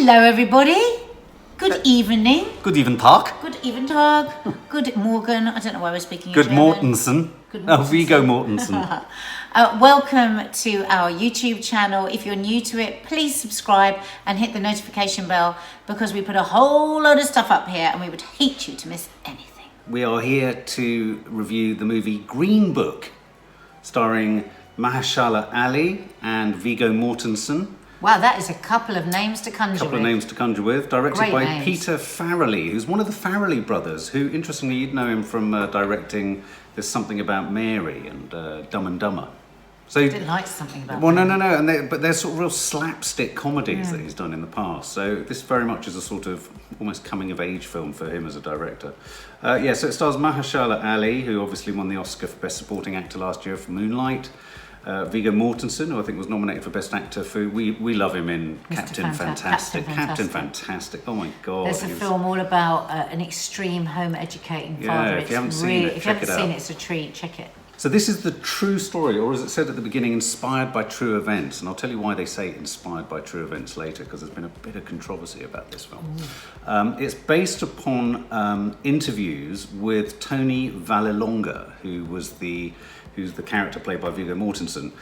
Hello, everybody. Good evening. Good even Tag. Good even Tag. Good Morgan. I don't know why we're speaking Good in German. Mortensen. Good Oh, Mortensen. Viggo Mortensen. Welcome to our YouTube channel. If you're new to it, please subscribe and hit the notification bell because we put a whole load of stuff up here and we would hate you to miss anything. We are here to review the movie Green Book, starring Mahershala Ali and Viggo Mortensen. Wow, that is a couple of names to conjure with. Directed Great by names. Peter Farrelly, who's one of the Farrelly brothers, who, interestingly, you'd know him from directing There's Something About Mary and Dumb and Dumber. So I didn't like Something About Well, Mary. no, but they're sort of real slapstick comedies that he's done in the past. So this very much is a sort of almost coming-of-age film for him as a director. So it stars Mahershala Ali, who obviously won the Oscar for Best Supporting Actor last year for Moonlight. Viggo Mortensen, who I think was nominated for Best Actor for... We love him in Captain Fantastic. Captain Fantastic. Oh my God. There's a film all about an extreme home educating father. If you haven't seen it, if you check haven't it seen out. it, it's a treat. Check it. So this is the true story, or as it said at the beginning, inspired by true events. And I'll tell you why they say inspired by true events later, because there's been a bit of controversy about this film. It's based upon interviews with Tony Vallelonga, who's the character played by Viggo Mortensen.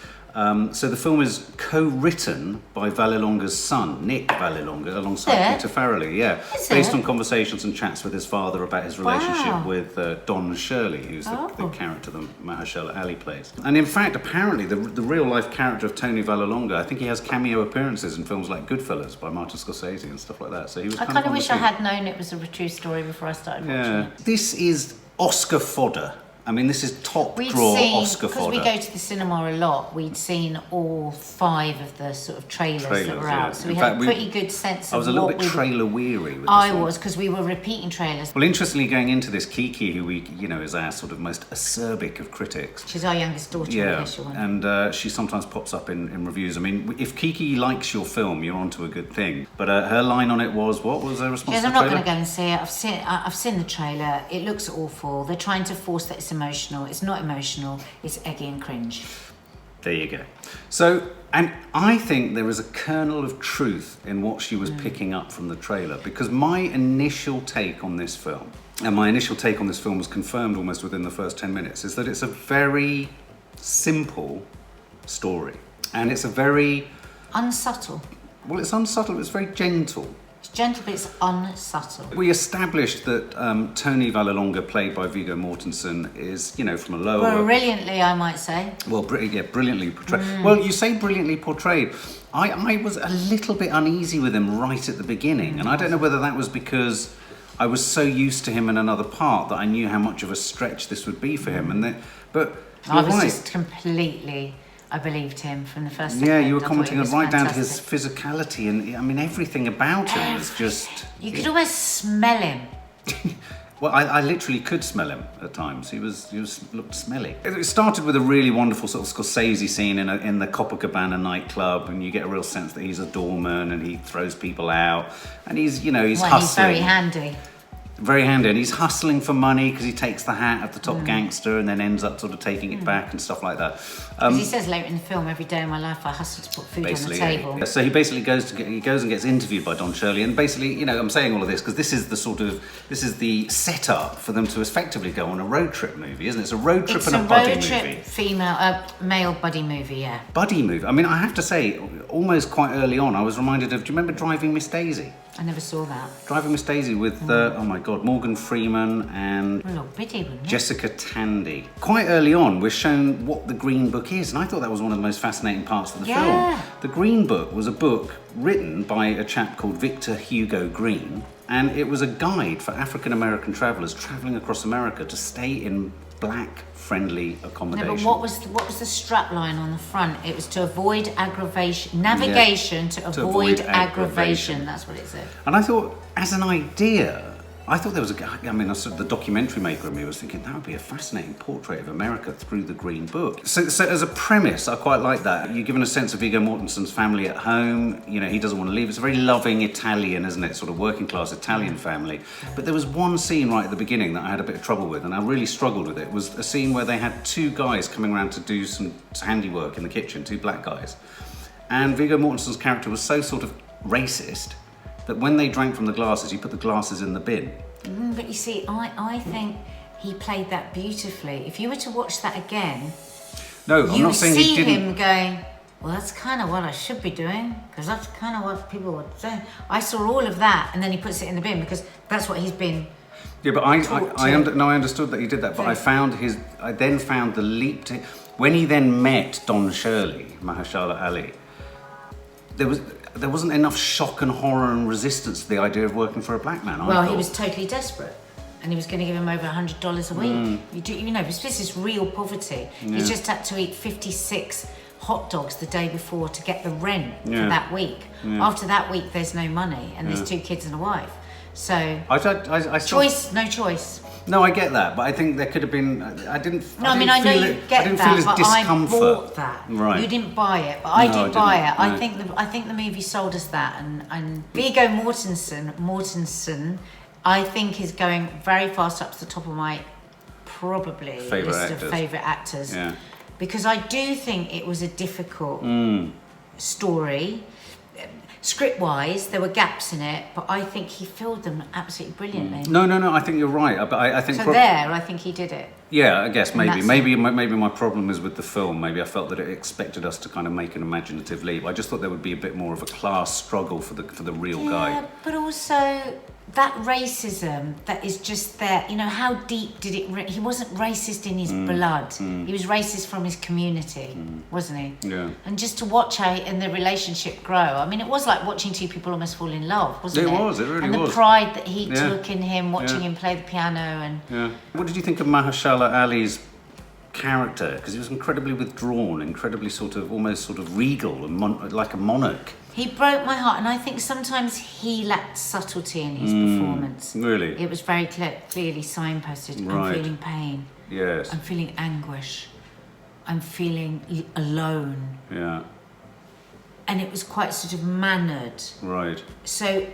So the film is co-written by Vallelonga's son, Nick Vallelonga, alongside Peter Farrelly. Yeah, based on conversations and chats with his father about his relationship with Don Shirley, who's the character that Mahershala Ali plays. And in fact, apparently, the real-life character of Tony Vallelonga, I think he has cameo appearances in films like Goodfellas by Martin Scorsese and stuff like that. So he was. I kind of wish I had known it was a true story before I started watching it. This is Oscar fodder. I mean, this is top drawer Oscar fodder. Because we go to the cinema a lot, we'd seen all 5 of the sort of trailers that were out. So we had a pretty good sense of what I was a little bit trailer weary with this I one. was, because we were repeating trailers. Well, interestingly, going into this, Kiki, who is our sort of most acerbic of critics. She's our youngest daughter, and she sometimes pops up in reviews. I mean, if Kiki likes your film, you're onto a good thing. But her line on it was, what was her response to the I'm not trailer? going to go and see it. I've seen the trailer. It looks awful. They're trying to force that it's emotional. It's not emotional, it's eggy and cringe. There you go. So, and I think there is a kernel of truth in what she was picking up from the trailer, because my initial take on this film, and my initial take on this film was confirmed almost within the first 10 minutes, is that it's a very simple story. And it's a very... unsubtle. Well, it's unsubtle, it's very gentle. It's gentle, but it's unsubtle. We established that Tony Vallelonga, played by Viggo Mortensen, is, from a lower... Brilliantly, I might say. Well, brilliantly portrayed. Well, you say brilliantly portrayed. I was a little bit uneasy with him right at the beginning, and I don't know whether that was because I was so used to him in another part that I knew how much of a stretch this would be for him. But I was just completely... I believed him from the first second. Yeah, you were commenting right down to his physicality, and I mean everything about him was just... You could almost smell him. Well, I literally could smell him at times. He looked smelly. It started with a really wonderful sort of Scorsese scene in the Copacabana nightclub, and you get a real sense that he's a doorman and he throws people out, and he's hustling. He's very handy. Very handy, and he's hustling for money because he takes the hat of the top gangster and then ends up sort of taking it back and stuff like that. He says later in the film, every day of my life I hustle to put food on the table. Yeah. So he basically goes and gets interviewed by Don Shirley, and basically, I'm saying all of this because this is the setup for them to effectively go on a road trip movie, isn't it? It's a road trip and a buddy movie. It's a road trip, male buddy movie, yeah. Buddy movie. I mean, I have to say, almost quite early on, I was reminded of. Do you remember Driving Miss Daisy? I never saw that. Driving Miss Daisy with, oh my God, Morgan Freeman and Jessica Tandy. Quite early on, we're shown what the Green Book is, and I thought that was one of the most fascinating parts of the film. The Green Book was a book written by a chap called Victor Hugo Green, and it was a guide for African-American travellers travelling across America to stay in black-friendly accommodation. No, but what was the strap line on the front? It was to avoid aggravation. Navigation to avoid aggravation. That's what it said. And I thought, as an idea, I thought there was the documentary maker in me was thinking that would be a fascinating portrait of America through the Green Book. So as a premise, I quite like that. You're given a sense of Viggo Mortensen's family at home. He doesn't want to leave. It's a very loving Italian, isn't it? Sort of working class Italian family. But there was one scene right at the beginning that I had a bit of trouble with, and I really struggled with it. It was a scene where they had 2 guys coming around to do some handiwork in the kitchen, 2 black guys. And Viggo Mortensen's character was so sort of racist that when they drank from the glasses, you put the glasses in the bin. But you see, I think he played that beautifully. If you were to watch that again, No, I'm not saying he didn't. You see him going, well, that's kind of what I should be doing, because that's kind of what people were saying. I saw all of that, and then he puts it in the bin, because that's what he's been. Yeah, but I understood that he did that, but I then found the leap to, when he then met Don Shirley, Mahershala Ali, there wasn't enough shock and horror and resistance to the idea of working for a black man. Well, he was totally desperate, and he was going to give him over $100 a week. This is real poverty. He just had to eat 56 hot dogs the day before to get the rent for that week. After that week, there's no money, and there's 2 kids and a wife. So no choice. No, I get that, but I think there could have been. I didn't. No, I know you get that, but discomfort. I bought that. Right. You didn't buy it, but I did buy it. No. I think the movie sold us that, and Viggo Mortensen, I think is going very fast up to the top of my probably list of favourite actors. Yeah. Because I do think it was a difficult story. Script-wise, there were gaps in it, but I think he filled them absolutely brilliantly. No, I think you're right. But I think I think he did it. Yeah, I guess maybe my problem is with the film. Maybe I felt that it expected us to kind of make an imaginative leap. I just thought there would be a bit more of a class struggle for the real guy. Yeah, but also that racism that is just there. You know, how deep did it? He wasn't racist in his blood. He was racist from his community, wasn't he? Yeah. And just to watch how the relationship grow. I mean, it was like watching 2 people almost fall in love, wasn't it? It was. It really was. And the pride that he took in him, watching him play the piano and. Yeah. What did you think of Mahershala Ali's character? Because he was incredibly withdrawn, incredibly almost sort of regal and like a monarch. He broke my heart, and I think sometimes he lacked subtlety in his performance. Really? It was very clearly signposted. Right. I'm feeling pain. Yes. I'm feeling anguish. I'm feeling alone. Yeah. And it was quite sort of mannered. Right. So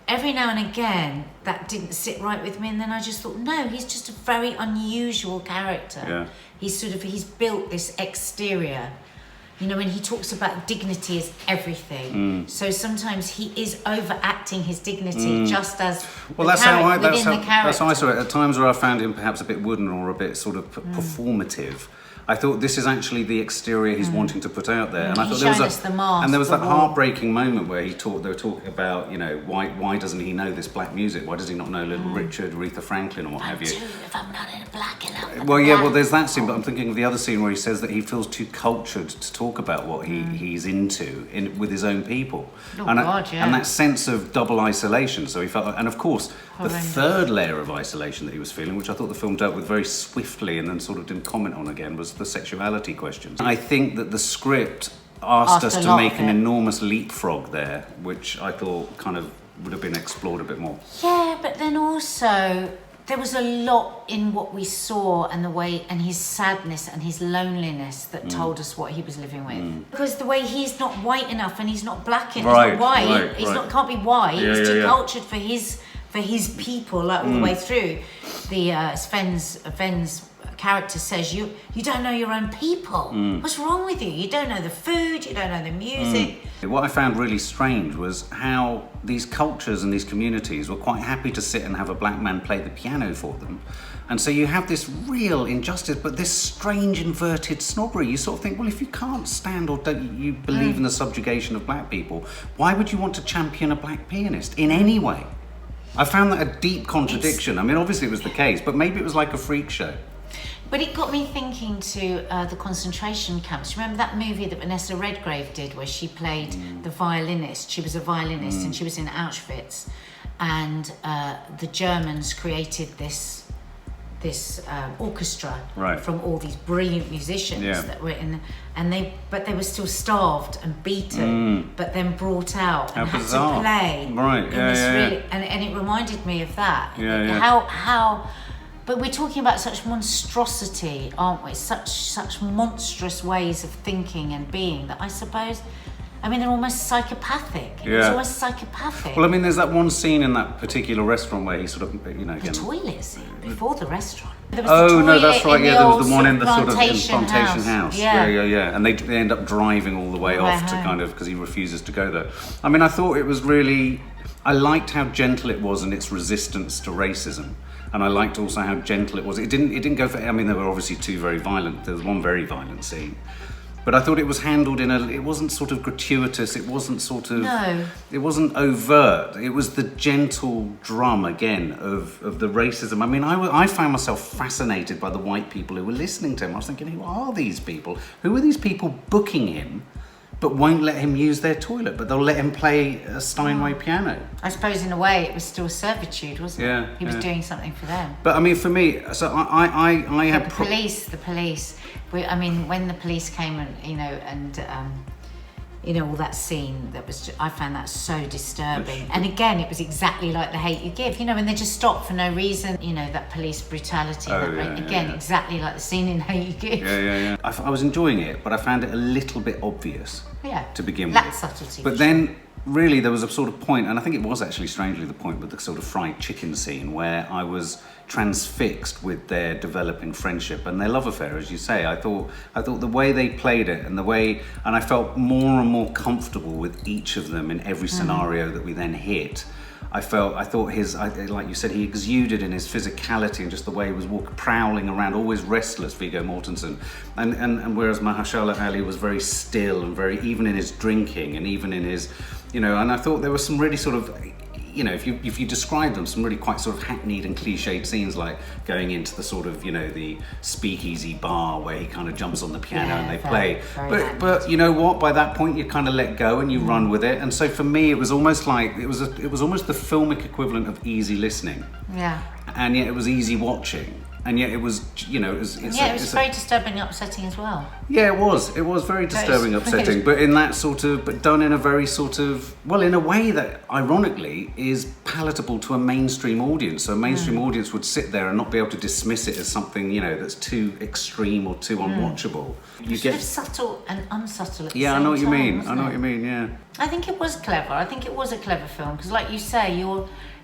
every now and again, that didn't sit right with me, and then I just thought, no, he's just a very unusual character. Yeah. He's built this exterior. You know, when he talks about dignity as everything, so sometimes he is overacting his dignity, just as that's how I saw it. At times where I found him perhaps a bit wooden or a bit sort of performative, I thought this is actually the exterior he's wanting to put out there. And I thought there was that heartbreaking moment where they were talking about, you know, why doesn't he know this black music? Why does he not know Little Richard, Aretha Franklin, or what have you? If I'm not in a black enough. Well, there's that scene, but I'm thinking of the other scene where he says that he feels too cultured to talk about what he's into with his own people. And that sense of double isolation. So he felt, and of course, the third layer of isolation that he was feeling, which I thought the film dealt with very swiftly and then sort of didn't comment on again, was the sexuality questions. I think that the script asked us to make an enormous leapfrog there, which I thought kind of would have been explored a bit more. Yeah, but then also there was a lot in what we saw and the way, and his sadness and his loneliness that told us what he was living with. Because the way he's not white enough and he's not black enough, he's not white, can't be white, he's too cultured for his people, like all the way through. The Sven's character says, you don't know your own people. What's wrong with you? You don't know the food, you don't know the music. What I found really strange was how these cultures and these communities were quite happy to sit and have a black man play the piano for them. And so you have this real injustice, but this strange inverted snobbery. You sort of think, well, if you can't stand or don't you believe in the subjugation of black people, why would you want to champion a black pianist in any way? I found that a deep contradiction. I mean, obviously it was the case, but maybe it was like a freak show. But it got me thinking to the concentration camps. Remember that movie that Vanessa Redgrave did where she played the violinist? She was a violinist and she was in Auschwitz. And the Germans created this orchestra from all these brilliant musicians that were in, but they were still starved and beaten, but then brought out and had to play. Right, and it reminded me of that. How but we're talking about such monstrosity, aren't we? Such monstrous ways of thinking and being that I suppose I mean, they're almost psychopathic. It was almost psychopathic. Well, I mean, there's that one scene in that particular restaurant where he sort of, the toilet scene before the restaurant. There was no, that's right. Yeah, there was the one in the sort of plantation house. Yeah. And they end up driving all the way off to kind of, because he refuses to go there. I mean, I thought it was really, I liked how gentle it was in its resistance to racism. And I liked also how gentle it was. It didn't go for, I mean, there were obviously two very violent, there was one very violent scene. But I thought it was handled it wasn't sort of gratuitous, it wasn't sort of, it wasn't overt. It was the gentle drum, again, of the racism. I mean, I found myself fascinated by the white people who were listening to him. I was thinking, who are these people? Who are these people booking him, but won't let him use their toilet, but they'll let him play a Steinway piano? I suppose in a way it was still servitude, wasn't it? He was doing something for them. But I mean, for me, so I had... The police. I mean, when the police came and all that scene, I found that so disturbing. And again, it was exactly like The Hate U Give, when they just stop for no reason, that police brutality. Exactly like the scene in Hate U Give. Yeah. I was enjoying it, but I found it a little bit obvious to begin with. That subtlety. But then, really, there was a sort of point, and I think it was actually strangely the point with the sort of fried chicken scene, where I was transfixed with their developing friendship and their love affair, as you say. I thought the way they played it and I felt more and more comfortable with each of them in every scenario that we then hit. I thought like you said, he exuded in his physicality and just the way he was prowling around, always restless, Viggo Mortensen. And whereas Mahershala Ali was very still and very, even in his drinking and even in his, and I thought there was some really sort of, if you describe them, some really quite sort of hackneyed and cliched scenes, like going into the sort of, the speakeasy bar where he kind of jumps on the piano and they play. But you know what? By that point, you kind of let go and you run with it. And so for me, it was almost like it was almost the filmic equivalent of easy listening. Yeah. And yet it was easy watching. And yet it was, it was very disturbing and upsetting as well. Yeah, it was. It was very disturbing, upsetting, but in that sort of, but done in a very sort of, well, in a way that, ironically, is palatable to a mainstream audience. So a mainstream audience would sit there and not be able to dismiss it as something, that's too extreme or too unwatchable. You get subtle and unsubtle at the same I know what you time, mean. I know what you mean. Yeah. I think it was clever. I think it was a clever film because, like you say,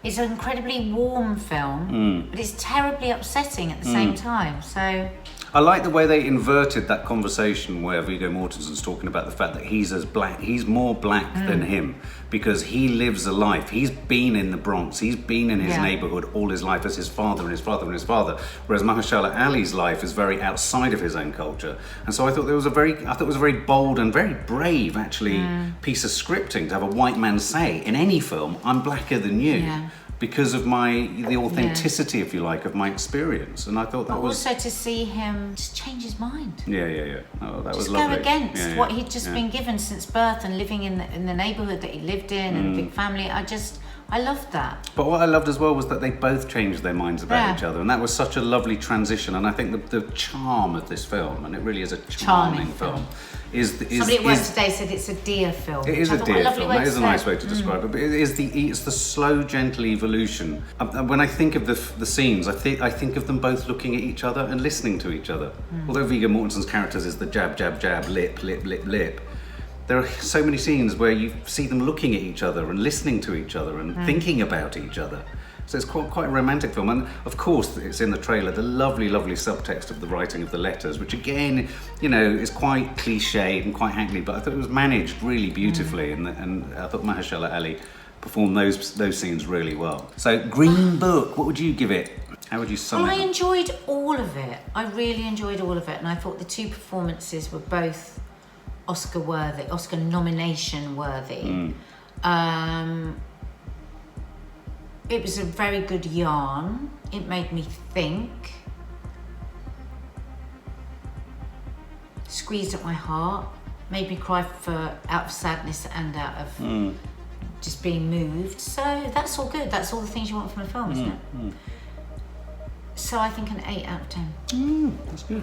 it's an incredibly warm film, but it's terribly upsetting at the same time. So I like the way they inverted that conversation where Viggo Mortensen's talking about the fact that he's more black than him because he lives a life. He's been in the Bronx, he's been in his neighborhood all his life as his father and his father and his father, whereas Mahershala Ali's life is very outside of his own culture. And so I thought it was a very bold and very brave, actually, piece of scripting to have a white man say, in any film, I'm blacker than you. Yeah. Because of the authenticity, if you like, of my experience. And I thought that was... also to see him just change his mind. Yeah. Oh, that was lovely. Just go against what he'd just been given since birth and living in the neighbourhood that he lived in and the big family. I loved that. But what I loved as well was that they both changed their minds about each other. And that was such a lovely transition. And I think the charm of this film, and it really is a charming film, somebody at work today said it's a deer film. It is a deer film. That is a nice way to describe it. But it's the slow, gentle evolution. When I think of the scenes, I think of them both looking at each other and listening to each other. Although Viggo Mortensen's characters is the jab, jab, jab, lip, lip, lip, lip. There are so many scenes where you see them looking at each other and listening to each other and thinking about each other. So it's quite a romantic film. And of course, it's in the trailer, the lovely, lovely subtext of the writing of the letters, which again, is quite cliched and quite hackneyed, but I thought it was managed really beautifully. And I thought Mahershala Ali performed those scenes really well. So Green Book, what would you give it? How would you sum it up? I enjoyed all of it. I really enjoyed all of it. And I thought the two performances were both Oscar nomination worthy. It was a very good yarn. It made me think. Squeezed at my heart. Made me cry out of sadness and out of just being moved. So that's all good. That's all the things you want from a film, isn't it? So I think an 8 out of 10. That's good.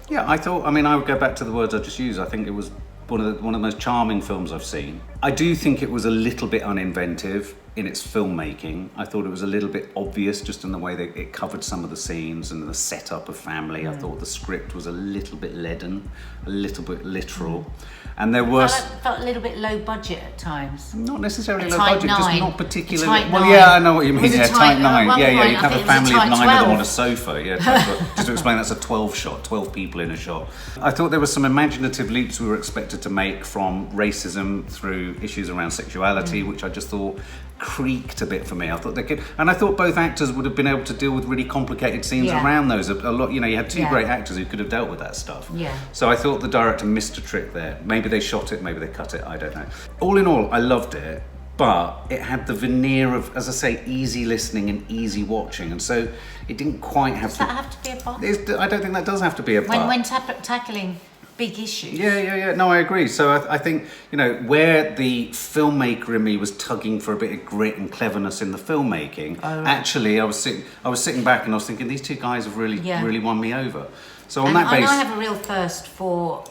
Yeah, I would go back to the words I just used. I think it was one of the most charming films I've seen. I do think it was a little bit uninventive in its filmmaking. I thought it was a little bit obvious just in the way that it covered some of the scenes and the setup of family. I thought the script was a little bit leaden, a little bit literal. And there was... Felt a little bit low budget at times. Not necessarily A low tight budget, just nine. not A particularly... tight Well, nine. yeah, I know what you It mean. was a Yeah, tight- tight nine. at one Yeah, point, you I have think a it was a family of tight 9 of them 12. on a sofa. Yeah, just to explain, that's a 12 shot, 12 people in a shot. I thought there were some imaginative leaps we were expected to make from racism through issues around sexuality, which I just thought creaked a bit for me. I thought they could, and I thought both actors would have been able to deal with really complicated scenes Yeah. around those. A lot, you know, you had two Yeah. great actors who could have dealt with that stuff. Yeah. So I thought the director missed a trick there. Maybe they shot it, maybe they cut it, I don't know. All in all, I loved it, but it had the veneer of, as I say, easy listening and easy watching, and so it didn't quite have Does that have to be a part? I don't think that does have to be a part. When tackling big issues. Yeah. No, I agree. So I think, you know, where the filmmaker in me was tugging for a bit of grit and cleverness in the filmmaking, actually, I was sitting back and I was thinking, these two guys have really won me over. So on And that basis, I have a real thirst for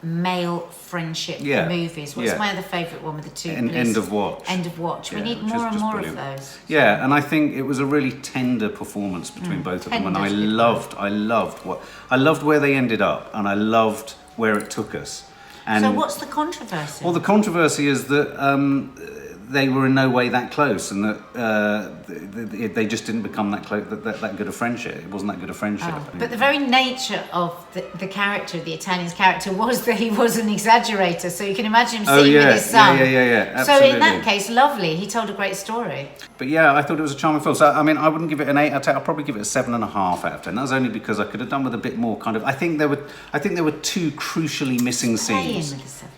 male friendship movies. What's my other favourite one with the two? End of Watch. End of Watch. We Yeah, need which more is and just more brilliant. of those. Yeah, and I think it was a really tender performance between both of them, and I loved where they ended up, and I loved where it took us. And So what's the controversy? well, the controversy is that they were in no way that close, and that they just didn't become that close, that good a friendship. It wasn't that good a friendship. But the very nature of the character, the Italian's character, was that he was an exaggerator. So you can imagine him sitting with his son. Yeah. So Absolutely. in that case, lovely. He told a great story. But yeah, I thought it was a charming film. So I mean, I wouldn't give it an 8 out of 10. I'd probably give it a 7.5 out of 10. That was only because I could have done with a bit more kind of. I think there were two crucially missing Playing scenes. with the 7.5.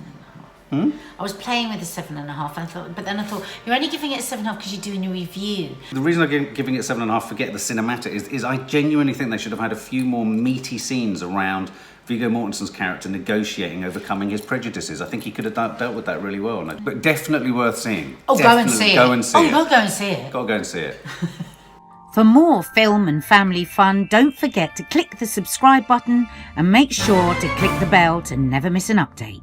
I was playing with the 7.5, but then I thought you're only giving it a 7.5 because you're doing a review. The reason I'm giving it 7.5, forget the cinematic, is I genuinely think they should have had a few more meaty scenes around Viggo Mortensen's character negotiating, overcoming his prejudices. I think he could have dealt with that really well. But definitely worth seeing. Oh, Definitely go and see it. Go and see it. Go and see it. Gotta go and see it. For more film and family fun, don't forget to click the subscribe button and make sure to click the bell to never miss an update.